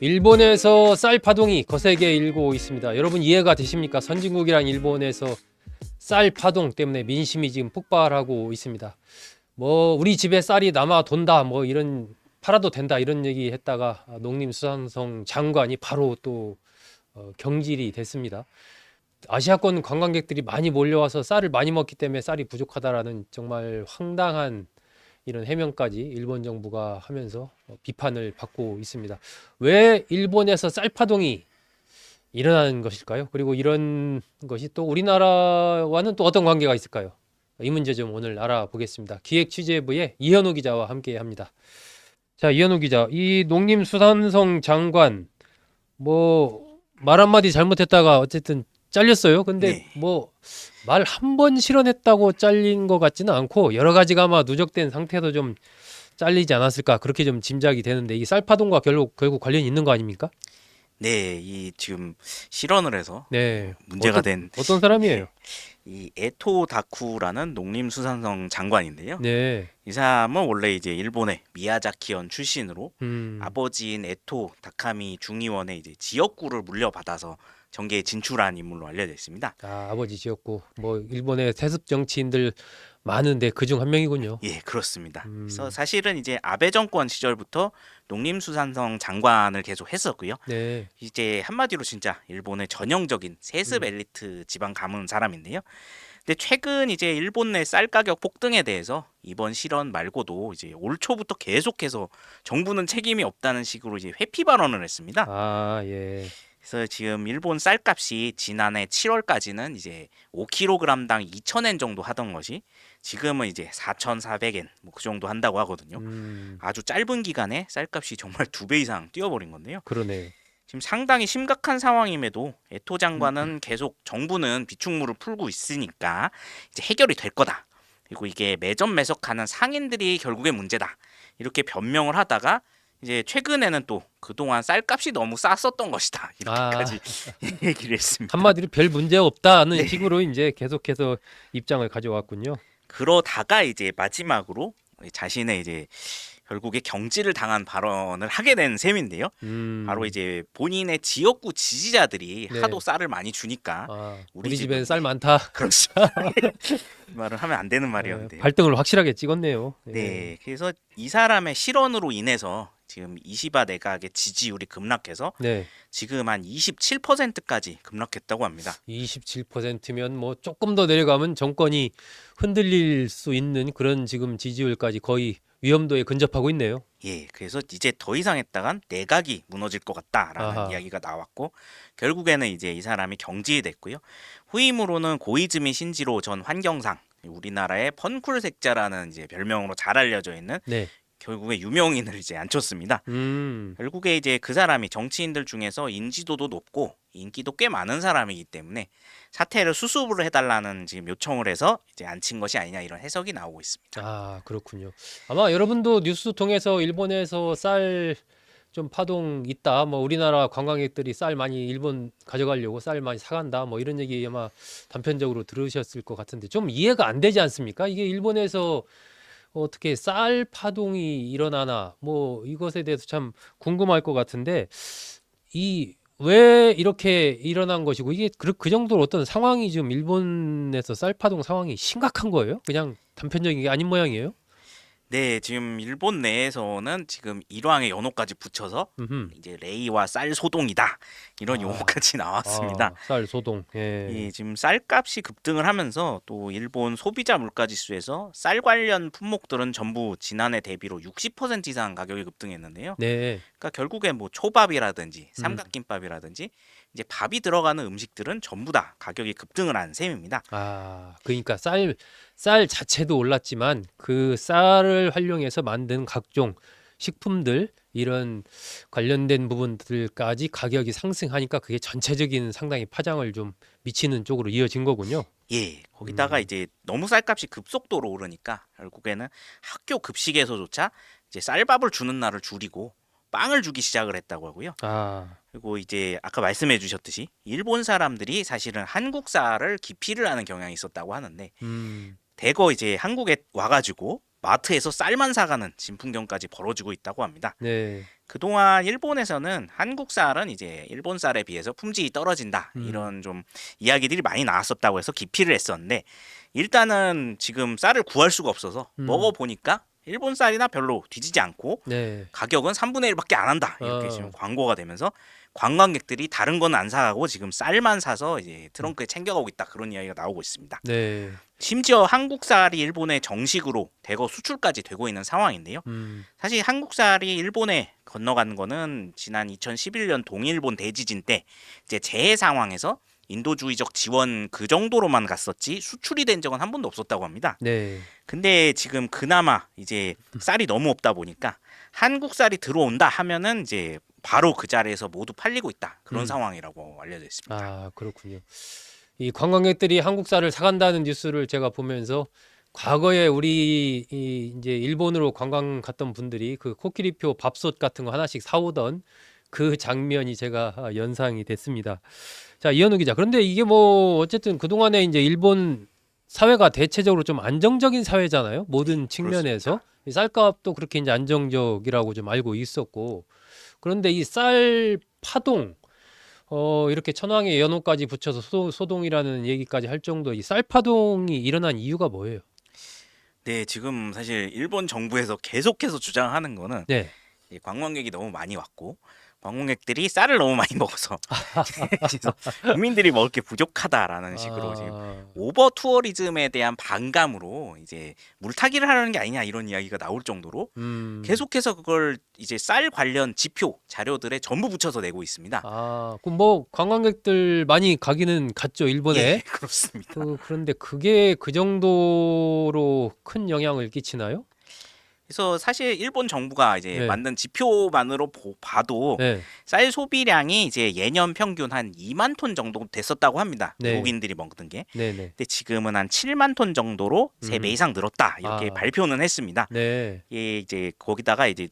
일본에서 쌀 파동이 거세게 일고 있습니다. 여러분 이해가 되십니까? 선진국이란 일본에서 쌀 파동 때문에 민심이 지금 폭발하고 있습니다. 뭐 우리 집에 쌀이 남아 돈다 뭐 이런 팔아도 된다 이런 얘기 했다가 농림수산성 장관이 바로 또 경질이 됐습니다. 아시아권 관광객들이 많이 몰려와서 쌀을 많이 먹기 때문에 쌀이 부족하다라는 정말 황당한 이런 해명까지 일본 정부가 하면서 비판을 받고 있습니다. 왜 일본에서 쌀 파동이 일어나는 것일까요? 그리고 이런 것이 또 우리나라와는 또 어떤 관계가 있을까요? 이 문제 좀 오늘 알아보겠습니다. 기획취재부의 이현우 기자와 함께 합니다. 자, 이현우 기자, 이 농림수산성 장관 뭐 말 한마디 잘못했다가 어쨌든 잘렸어요. 근데 네. 뭐 말 한 번 실언했다고 잘린 것 같지는 않고 여러 가지가 아마 누적된 상태도 좀 잘리지 않았을까 그렇게 좀 짐작이 되는데 이 쌀파동과 결국 관련이 있는 거 아닙니까? 네, 이 지금 실언을 해서 네. 문제가 된 어떤 사람이에요? 이 에토 다쿠라는 농림수산성 장관인데요. 네. 이 사람은 원래 이제 일본의 미야자키현 출신으로 음. 아버지인 에토 다카미 중의원의 이제 지역구를 물려받아서 정계에 진출한 인물로 알려져 있습니다. 아버지 지었고 뭐 일본의 세습 정치인들 많은데 그중 한 명이군요. 예, 그렇습니다. 그래서 음. 사실은 이제 아베 정권 시절부터 농림수산성 장관을 계속 했었고요. 네. 이제 한마디로 진짜 일본의 전형적인 세습 엘리트 지방 가문 사람인데요. 근데 최근 이제 일본 내 쌀 가격 폭등에 대해서 이번 실언 말고도 이제 올 초부터 계속해서 정부는 책임이 없다는 식으로 이제 회피 발언을 했습니다. 아, 예. 그래서 지금 일본 쌀값이 지난해 7월까지는 이제 5kg당 2,000엔 정도 하던 것이 지금은 이제 4,400엔 뭐 그 정도 한다고 하거든요. 아주 짧은 기간에 쌀값이 정말 2배 이상 뛰어버린 건데요. 그러네. 지금 상당히 심각한 상황임에도 에토 장관은 계속 정부는 비축물을 풀고 있으니까 이제 해결이 될 거다. 그리고 이게 매점매석하는 상인들이 결국에 문제다. 이렇게 변명을 하다가 이제 최근에는 또 그동안 쌀값이 너무 쌌었던 것이다. 이렇게까지 얘기를 했습니다. 한마디로 별 문제 없다는 네. 식으로 이제 계속해서 입장을 가져왔군요. 그러다가 이제 마지막으로 자신의 이제 결국에 경질을 당한 발언을 하게 된 셈인데요. 바로 이제 본인의 지역구 지지자들이 네. 하도 쌀을 많이 주니까 우리 집엔 집은 쌀 많다. 그렇습니다. 이 말을 하면 안 되는 말이었는데요. 발등을 확실하게 찍었네요. 네, 그래서 이 사람의 실언으로 인해서 지금 이시바 내각의 지지율이 급락해서 네. 지금 한 27%까지 급락했다고 합니다. 27%면 뭐 조금 더 내려가면 정권이 흔들릴 수 있는 그런 지금 지지율까지 거의 위험도에 근접하고 있네요. 예, 그래서 이제 더 이상 했다간 내각이 무너질 것 같다라는 아하. 이야기가 나왔고 결국에는 이제 이 사람이 경질이 됐고요. 후임으로는 고이즈미 신지로 전 환경상 우리나라의 펀쿨색자라는 이제 별명으로 잘 알려져 있는 네. 결국에 유명인을 이제 앉혔습니다. 결국에 이제 그 사람이 정치인들 중에서 인지도도 높고 인기도 꽤 많은 사람이기 때문에 사퇴를 수습을 해달라는 지금 요청을 해서 이제 앉힌 것이 아니냐 이런 해석이 나오고 있습니다. 아, 그렇군요. 아마 여러분도 뉴스 통해서 일본에서 쌀 좀 파동 있다. 뭐 우리나라 관광객들이 쌀 많이 일본 가져가려고 쌀 많이 사간다. 뭐 이런 얘기 아마 단편적으로 들으셨을 것 같은데 좀 이해가 안 되지 않습니까? 이게 일본에서 어떻게 쌀 파동이 일어나나 뭐 이것에 대해서 참 궁금할 것 같은데 이 왜 이렇게 일어난 것이고 이게 그 정도로 어떤 상황이 지금 일본에서 쌀 파동 상황이 심각한 거예요? 그냥 단편적인 게 아닌 모양이에요? 네, 지금 일본 내에서는 지금 일왕의 연호까지 붙여서 음흠. 이제 레이와 쌀 소동이다 이런 아. 용어까지 나왔습니다. 쌀 소동. 예. 이 지금 쌀값이 급등을 하면서 또 일본 소비자 물가지수에서 쌀 관련 품목들은 전부 지난해 대비로 60% 이상 가격이 급등했는데요. 네. 그러니까 결국에 뭐 초밥이라든지 삼각김밥이라든지 이제 밥이 들어가는 음식들은 전부 다 가격이 급등을 한 셈입니다. 그러니까 쌀 자체도 올랐지만 그 쌀을 활용해서 만든 각종 식품들 이런 관련된 부분들까지 가격이 상승하니까 그게 전체적인 상당히 파장을 좀 미치는 쪽으로 이어진 거군요. 예, 거기다가 이제 너무 쌀값이 급속도로 오르니까 결국에는 학교 급식에서조차 이제 쌀밥을 주는 날을 줄이고 빵을 주기 시작을 했다고 하고요. 그리고 이제 아까 말씀해 주셨듯이 일본 사람들이 사실은 한국 쌀을 기피를 하는 경향이 있었다고 하는데 대거 이제 한국에 와가지고 마트에서 쌀만 사가는 진풍경까지 벌어지고 있다고 합니다. 네. 그동안 일본에서는 한국 쌀은 이제 일본 쌀에 비해서 품질이 떨어진다 이런 좀 이야기들이 많이 나왔었다고 해서 기피를 했었는데 일단은 지금 쌀을 구할 수가 없어서 먹어보니까 일본 쌀이나 별로 뒤지지 않고 네. 가격은 3분의 1밖에 안 한다 이렇게 어. 지금 광고가 되면서 관광객들이 다른 건 안 사가고 지금 쌀만 사서 이제 트렁크에 챙겨가고 있다 그런 이야기가 나오고 있습니다. 네. 심지어 한국 쌀이 일본에 정식으로 대거 수출까지 되고 있는 상황인데요. 사실 한국 쌀이 일본에 건너간 거는 지난 2011년 동일본 대지진 때 이제 재해 상황에서 인도주의적 지원 그 정도로만 갔었지 수출이 된 적은 한 번도 없었다고 합니다. 네. 근데 지금 그나마 이제 쌀이 너무 없다 보니까 한국 쌀이 들어온다 하면은 이제 바로 그 자리에서 모두 팔리고 있다 그런 상황이라고 알려져 있습니다. 아, 그렇군요. 이 관광객들이 한국 쌀을 사간다는 뉴스를 제가 보면서 과거에 우리 이제 일본으로 관광 갔던 분들이 그 코끼리표 밥솥 같은 거 하나씩 사오던 그 장면이 제가 연상이 됐습니다. 자, 이현우 기자. 그런데 이게 뭐 어쨌든 그동안에 이제 일본 사회가 대체적으로 좀 안정적인 사회잖아요. 모든 측면에서. 이 쌀값도 그렇게 이제 안정적이라고 좀 알고 있었고. 그런데 이 쌀 파동 이렇게 천황의 연호까지 붙여서 소동이라는 얘기까지 할 정도 이 쌀 파동이 일어난 이유가 뭐예요? 네, 지금 사실 일본 정부에서 계속해서 주장하는 거는 네. 이 관광객이 너무 많이 왔고 관광객들이 쌀을 너무 많이 먹어서 그래서 국민들이 먹을 게 부족하다라는 식으로 지금 오버 투어리즘에 대한 반감으로 이제 물타기를 하려는 게 아니냐 이런 이야기가 나올 정도로 계속해서 그걸 이제 쌀 관련 지표 자료들에 전부 붙여서 내고 있습니다. 아, 그럼 뭐 관광객들 많이 가기는 갔죠, 일본에. 예, 그렇습니다. 그런데 그게 그 정도로 큰 영향을 끼치나요? 그래서 사실 일본 정부가 이제 네. 만든 지표만으로 봐도 네. 쌀 소비량이 이제 예년 평균 한 2만 톤 정도 됐었다고 합니다. 네. 외국인들이 먹는 게. 네, 네. 근데 지금은 한 7만 톤 정도로 3배 이상 늘었다. 이렇게 아. 발표는 했습니다. 네. 예, 이제 거기다가 이제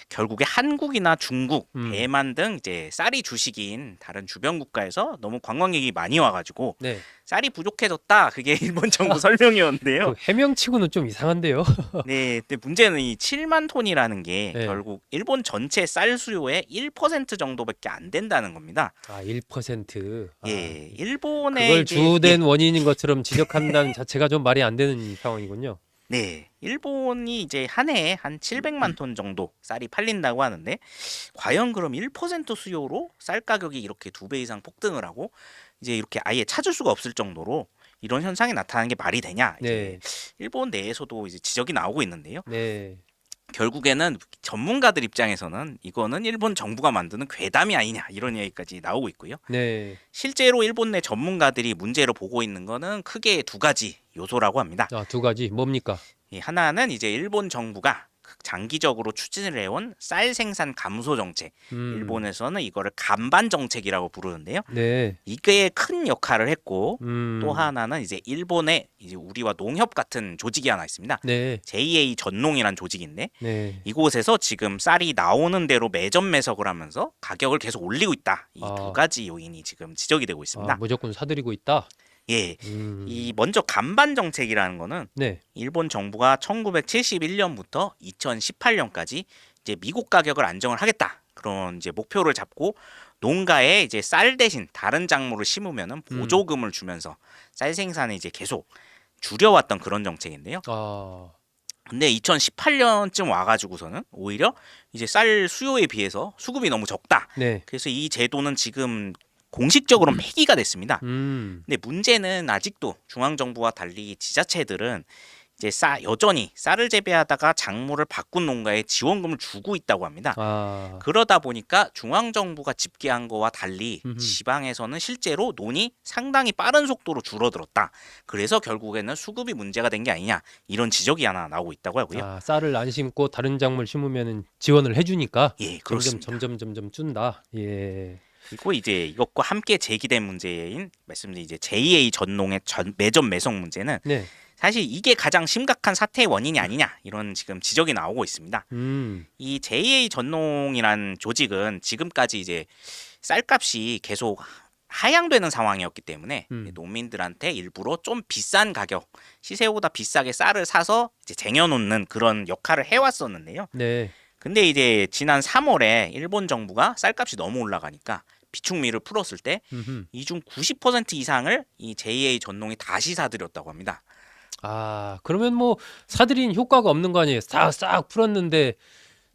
결국에 한국이나 중국, 대만 등 이제 쌀이 주식인 다른 주변 국가에서 너무 관광객이 많이 와가지고 네. 쌀이 부족해졌다. 그게 일본 정부 설명이었는데요. 그 해명치고는 좀 이상한데요. 네, 근데 문제는 이 7만 톤이라는 게 네. 결국 일본 전체 쌀 수요의 1% 정도밖에 안 된다는 겁니다. 아, 1%. 예, 일본의 그걸 이제- 주된 원인인 것처럼 지적한다는 자체가 좀 말이 안 되는 상황이군요. 네, 일본이 이제 한 해에 한 700만 톤 정도 쌀이 팔린다고 하는데 과연 그럼 1% 수요로 쌀 가격이 이렇게 2배 이상 폭등을 하고 이제 이렇게 아예 찾을 수가 없을 정도로 이런 현상이 나타나는 게 말이 되냐? 이제 네. 일본 내에서도 이제 지적이 나오고 있는데요. 네. 결국에는 전문가들 입장에서는 이거는 일본 정부가 만드는 괴담이 아니냐 이런 얘기까지 나오고 있고요. 네. 실제로 일본 내 전문가들이 문제로 보고 있는 거는 크게 두 가지 요소라고 합니다. 아, 두 가지 뭡니까? 예, 하나는 이제 일본 정부가 장기적으로 추진을 해온 쌀 생산 감소 정책. 일본에서는 이거를 간반 정책이라고 부르는데요. 네. 이게 큰 역할을 했고 또 음. 하나는 이제 일본에 이제 우리와 농협 같은 조직이 하나 있습니다. 네. JA 전농이란 조직인데 네. 이곳에서 지금 쌀이 나오는 대로 매점 매석을 하면서 가격을 계속 올리고 있다. 이 아. 두 가지 요인이 지금 지적이 되고 있습니다. 아, 무조건 사들이고 있다. 예. 음. 이 먼저 간반 정책이라는 거는 네. 일본 정부가 1971년부터 2018년까지 이제 미국 가격을 안정을 하겠다. 그런 이제 목표를 잡고 농가에 이제 쌀 대신 다른 작물을 심으면은 보조금을 주면서 쌀 생산을 이제 계속 줄여왔던 그런 정책인데요. 아. 근데 2018년쯤 와가지고서는 오히려 이제 쌀 수요에 비해서 수급이 너무 적다. 네. 그래서 이 제도는 지금 공식적으로는 폐기가 됐습니다. 근데 문제는 아직도 중앙 정부와 달리 지자체들은 이제 여전히 쌀을 재배하다가 작물을 바꾼 농가에 지원금을 주고 있다고 합니다. 아. 그러다 보니까 중앙 정부가 집계한 거와 달리 음흠. 지방에서는 실제로 논이 상당히 빠른 속도로 줄어들었다. 그래서 결국에는 수급이 문제가 된 게 아니냐 이런 지적이 하나 나오고 있다고 하고요. 아, 쌀을 안 심고 다른 작물 심으면은 지원을 해주니까 예, 그렇습니다. 점점 준다. 예. 그리고 이제 이것과 함께 제기된 문제인 말씀드린 이제 JA 전농의 매점 매석 문제는 네. 사실 이게 가장 심각한 사태의 원인이 아니냐 이런 지금 지적이 나오고 있습니다. 이 JA 전농이란 조직은 지금까지 이제 쌀값이 계속 하향되는 상황이었기 때문에 농민들한테 일부러 좀 비싼 가격, 시세보다 비싸게 쌀을 사서 이제 쟁여놓는 그런 역할을 해왔었는데요. 네. 근데 이제 지난 3월에 일본 정부가 쌀값이 너무 올라가니까 비축미를 풀었을 때 음흠. 이 중 90% 이상을 이 JA 전농이 다시 사들였다고 합니다. 아, 그러면 뭐 사들인 효과가 없는 거 아니에요? 싹 풀었는데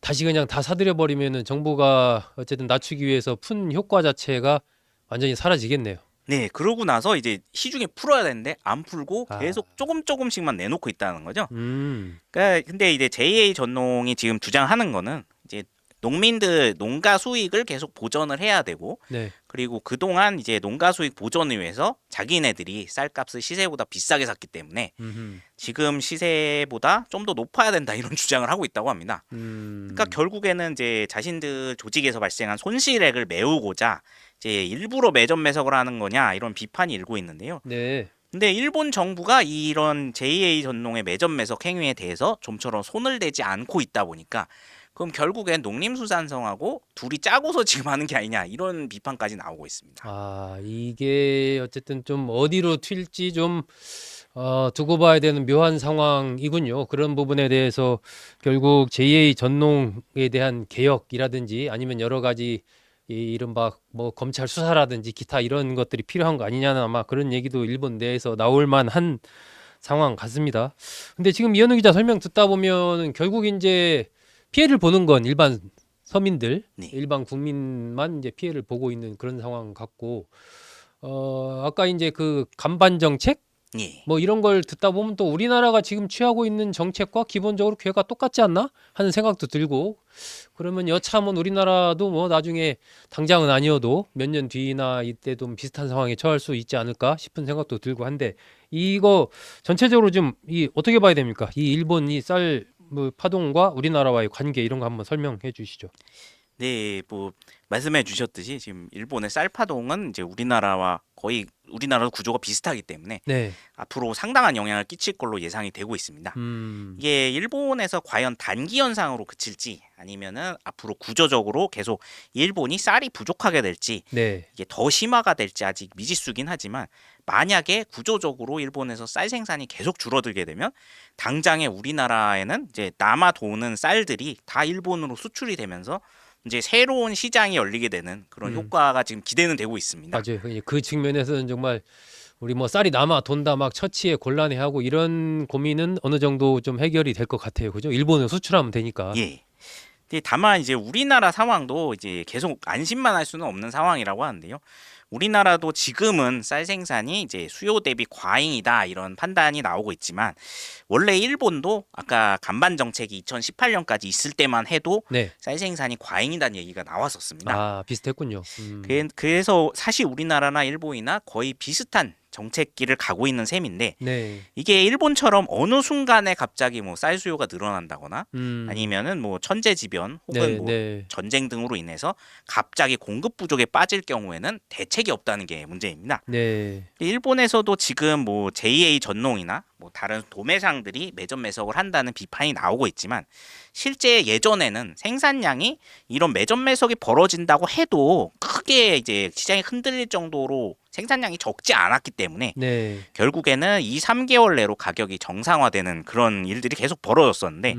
다시 그냥 다 사들여 버리면은 정부가 어쨌든 낮추기 위해서 푼 효과 자체가 완전히 사라지겠네요. 네, 그러고 나서 이제 시중에 풀어야 되는데 안 풀고 아. 계속 조금씩만 내놓고 있다는 거죠. 음. 그러니까 근데 이제 JA 전농이 지금 주장하는 거는 이제 농민들 농가 수익을 계속 보전을 해야 되고 네. 그리고 그동안 이제 농가 수익 보전을 위해서 자기네들이 쌀값을 시세보다 비싸게 샀기 때문에 음흠. 지금 시세보다 좀 더 높아야 된다 이런 주장을 하고 있다고 합니다. 그러니까 결국에는 이제 자신들 조직에서 발생한 손실액을 메우고자 이제 일부러 매점 매석을 하는 거냐 이런 비판이 일고 있는데요. 네. 근데 일본 정부가 이런 JA 전농의 매점 매석 행위에 대해서 좀처럼 손을 대지 않고 있다 보니까 그럼 결국엔 농림수산성하고 둘이 짜고서 지금 하는 게 아니냐 이런 비판까지 나오고 있습니다. 아, 이게 어쨌든 좀 어디로 튈지 좀 두고 봐야 되는 묘한 상황이군요. 그런 부분에 대해서 결국 JA 전농에 대한 개혁이라든지 아니면 여러 가지 이 이른바 뭐 검찰 수사라든지 기타 이런 것들이 필요한 거 아니냐는 아마 그런 얘기도 일본 내에서 나올 만한 상황 같습니다. 근데 지금 이현우 기자 설명 듣다 보면 결국 이제 피해를 보는 건 일반 서민들, 네. 일반 국민만 이제 피해를 보고 있는 그런 상황 같고, 아까 이제 그 간반 정책 예. 뭐 이런 걸 듣다 보면 또 우리나라가 지금 취하고 있는 정책과 기본적으로 궤가 똑같지 않나 하는 생각도 들고, 그러면 여차하면 우리나라도 뭐 나중에 당장은 아니어도 몇 년 뒤나 이때 좀 비슷한 상황에 처할 수 있지 않을까 싶은 생각도 들고 한데, 이거 전체적으로 좀 이 어떻게 봐야 됩니까? 이 일본 이 쌀 뭐 파동과 우리나라와의 관계 이런 거 한번 설명해 주시죠. 네, 뭐 말씀해 주셨듯이 지금 일본의 쌀파동은 이제 우리나라와 거의 우리나라 구조가 비슷하기 때문에 네. 앞으로 상당한 영향을 끼칠 걸로 예상이 되고 있습니다. 이게 일본에서 과연 단기 현상으로 그칠지 아니면은 앞으로 구조적으로 계속 일본이 쌀이 부족하게 될지 네. 이게 더 심화가 될지 아직 미지수긴 하지만 만약에 구조적으로 일본에서 쌀 생산이 계속 줄어들게 되면 당장에 우리나라에는 이제 남아 도는 쌀들이 다 일본으로 수출이 되면서 이제 새로운 시장이 열리게 되는 그런 효과가 지금 기대는 되고 있습니다. 맞아요. 그 측면에서는 정말 우리 뭐 쌀이 남아 돈다 막 처치에 곤란해하고 이런 고민은 어느 정도 좀 해결이 될 것 같아요. 그죠? 일본에 수출하면 되니까. 예. 근데 다만 이제 우리나라 상황도 이제 계속 안심만 할 수는 없는 상황이라고 하는데요. 우리나라도 지금은 쌀 생산이 이제 수요 대비 과잉이다 이런 판단이 나오고 있지만 원래 일본도 아까 간반 정책이 2018년까지 있을 때만 해도 네. 쌀 생산이 과잉이라는 얘기가 나왔었습니다. 아, 비슷했군요. 그래서 사실 우리나라나 일본이나 거의 비슷한 정책기를 가고 있는 셈인데 네. 이게 일본처럼 어느 순간에 갑자기 뭐 쌀 수요가 늘어난다거나 음. 아니면은 뭐 천재지변 혹은 네, 뭐 네. 전쟁 등으로 인해서 갑자기 공급 부족에 빠질 경우에는 대책이 없다는 게 문제입니다. 네. 일본에서도 지금 뭐 JA 전농이나 뭐 다른 도매상들이 매점 매석을 한다는 비판이 나오고 있지만 실제 예전에는 생산량이 이런 매점 매석이 벌어진다고 해도 크게 이제 시장이 흔들릴 정도로 생산량이 적지 않았기 때문에 네. 결국에는 2, 3개월 내로 가격이 정상화되는 그런 일들이 계속 벌어졌었는데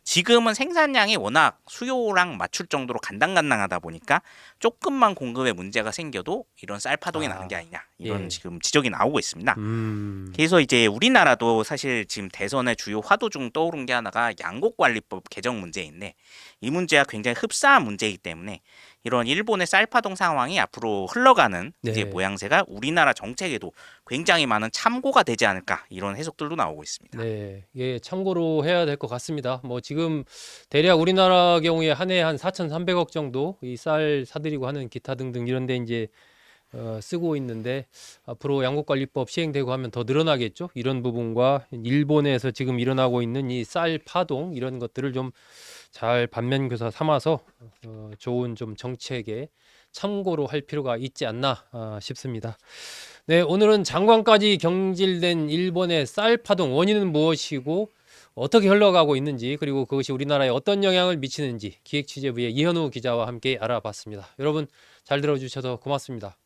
지금은 생산량이 워낙 수요랑 맞출 정도로 간당간당하다 보니까 조금만 공급에 문제가 생겨도 이런 쌀 파동이 나는 게 아니냐 이런 예. 지금 지적이 나오고 있습니다. 음. 그래서 이제 우리나라도 사실 지금 대선의 주요 화두 중 떠오른 게 하나가 양곡관리법 개정 문제인데 이 문제가 굉장히 흡사한 문제이기 때문에 이런 일본의 쌀파동 상황이 앞으로 흘러가는 네. 이제 모양새가 우리나라 정책에도 굉장히 많은 참고가 되지 않을까 이런 해석들도 나오고 있습니다. 네, 예, 참고로 해야 될 것 같습니다. 뭐 지금 대략 우리나라 경우에 한 해 한 4,300억 정도 이 쌀 사들이고 하는 기타 등등 이런데 이제 쓰고 있는데 앞으로 양곡관리법 시행되고 하면 더 늘어나겠죠. 이런 부분과 일본에서 지금 일어나고 있는 이 쌀 파동 이런 것들을 좀 잘 반면교사 삼아서 좋은 좀 정책에 참고로 할 필요가 있지 않나 싶습니다. 네, 오늘은 장관까지 경질된 일본의 쌀 파동 원인은 무엇이고 어떻게 흘러가고 있는지 그리고 그것이 우리나라에 어떤 영향을 미치는지 기획취재부의 이현우 기자와 함께 알아봤습니다. 여러분 잘 들어주셔서 고맙습니다.